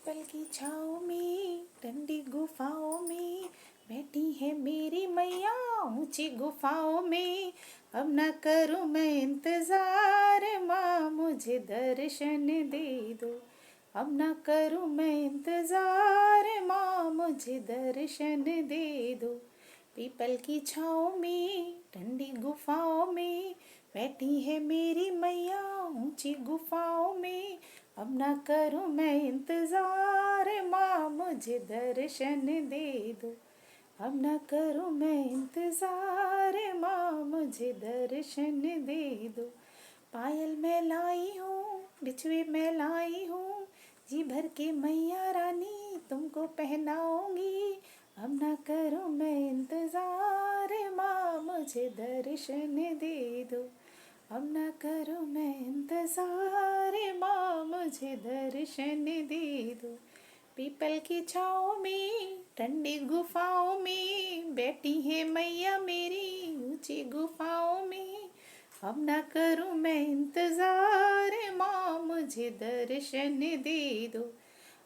People की छाँव में ठंडी गुफाओं में बैठी है मेरी मैया ऊंची गुफाओं में। अब न करूँ मैं इंतजार माँ मुझे दर्शन दे दो। अब न करूँ मैं इंतजार माँ मुझे दर्शन दे दो। पीपल की छाँव में ठंडी गुफाओं में बैठी है मेरी मैया ऊंची गुफाओं में। अब न करूँ मैं इंतजार माँ मुझे दर्शन दे दो। अब न करूँ मैं इंतजार माँ मुझे दर्शन दे दो। पायल मैं लाई हूँ बिछुए मैं लाई हूँ जी भर के मैया रानी तुमको पहनाऊंगी। अब न करूँ मैं इंतजार माँ मुझे दर्शन दे दो। अब न करूँ मैं इंतजार माँ मुझे दर्शन दे दो। पीपल की छाँव में ठंडी गुफाओं में बैठी है मैया मेरी ऊंची गुफाओं में। अब न करूँ मैं इंतजार माँ मुझे दर्शन दे दो।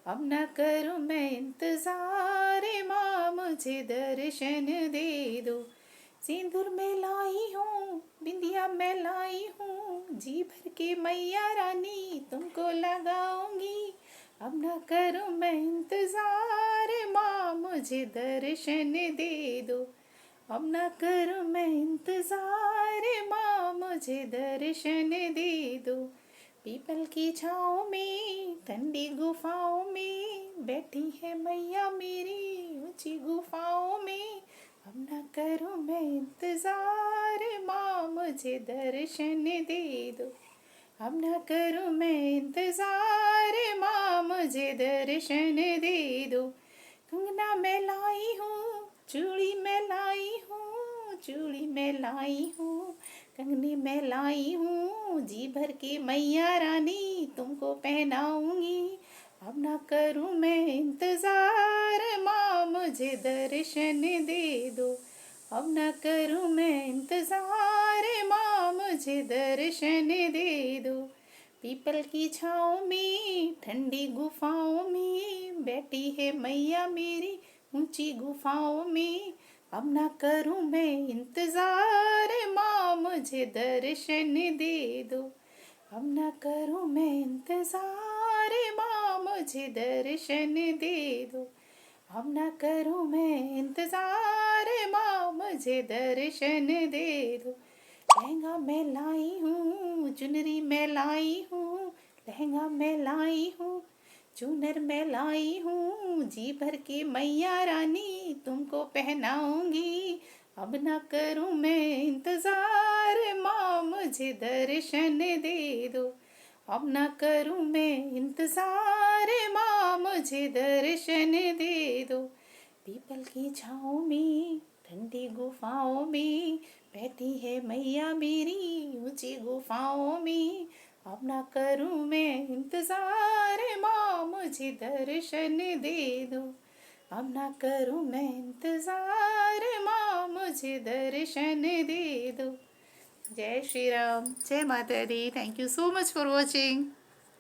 अब न करूँ मैं इंतजार माँ मुझे दर्शन दे दो। सिंदूर में लाई हूँ बिंदिया मैं लाई हूँ जी भर के मैया रानी तुमको लगाऊंगी। अब न करूँ मैं इंतजार माँ मुझे दर्शन दे दो। अब न करूँ मैं इंतजार माँ मुझे दर्शन दे दो। पीपल की छाँव में ठंडी गुफाओं में बैठी है मैया मेरी ऊंची गुफाओं में। अब न करूँ मैं इंतजार माँ मुझे दर्शन दे दो। अब न करूँ मैं इंतजार माँ मुझे दर्शन दे दो। कंगना मैं लाई हूँ चूड़ी मैं लाई हूँ चूड़ी मैं लाई हूँ कंगनी मैं लाई हूँ जी भर के मैया रानी तुमको पहनाऊंगी। अब न करूँ मैं इंतजार माँ मुझे दर्शन दे दो। अब न करूँ मैं इंतजार माँ मुझे दर्शन दे दो। पीपल की छाँव में ठंडी गुफाओं में बैठी है मैया मेरी ऊंची गुफाओं में। अब न करूँ मैं इंतजार माँ मुझे दर्शन दे दो। अब न करूँ मैं इंतजार माँ मुझे दर्शन दे दो। अब न करूँ मैं इंतजार माँ मुझे दर्शन दे दो। लहंगा मैं लाई हूँ चुनरी मैं लाई हूँ लहंगा मैं लाई हूँ चुनर मैं लाई हूँ जी भर के मैया रानी तुमको पहनाऊंगी। अब न करूँ मैं इंतजार माँ मुझे दर्शन दे दो। अब न करूँ मैं इंतजार माँ मुझे दर्शन दे दो। पीपल की छाँव में ठंडी गुफाओं में बैठी है मैया मेरी ऊंची गुफाओं में। अब न करूँ मैं इंतजार माँ मुझे दर्शन दे दो। अब न करूँ मैं इंतजार माँ मुझे दर्शन दे दो। जय श्री राम जय माता दी। Thank you so much for watching.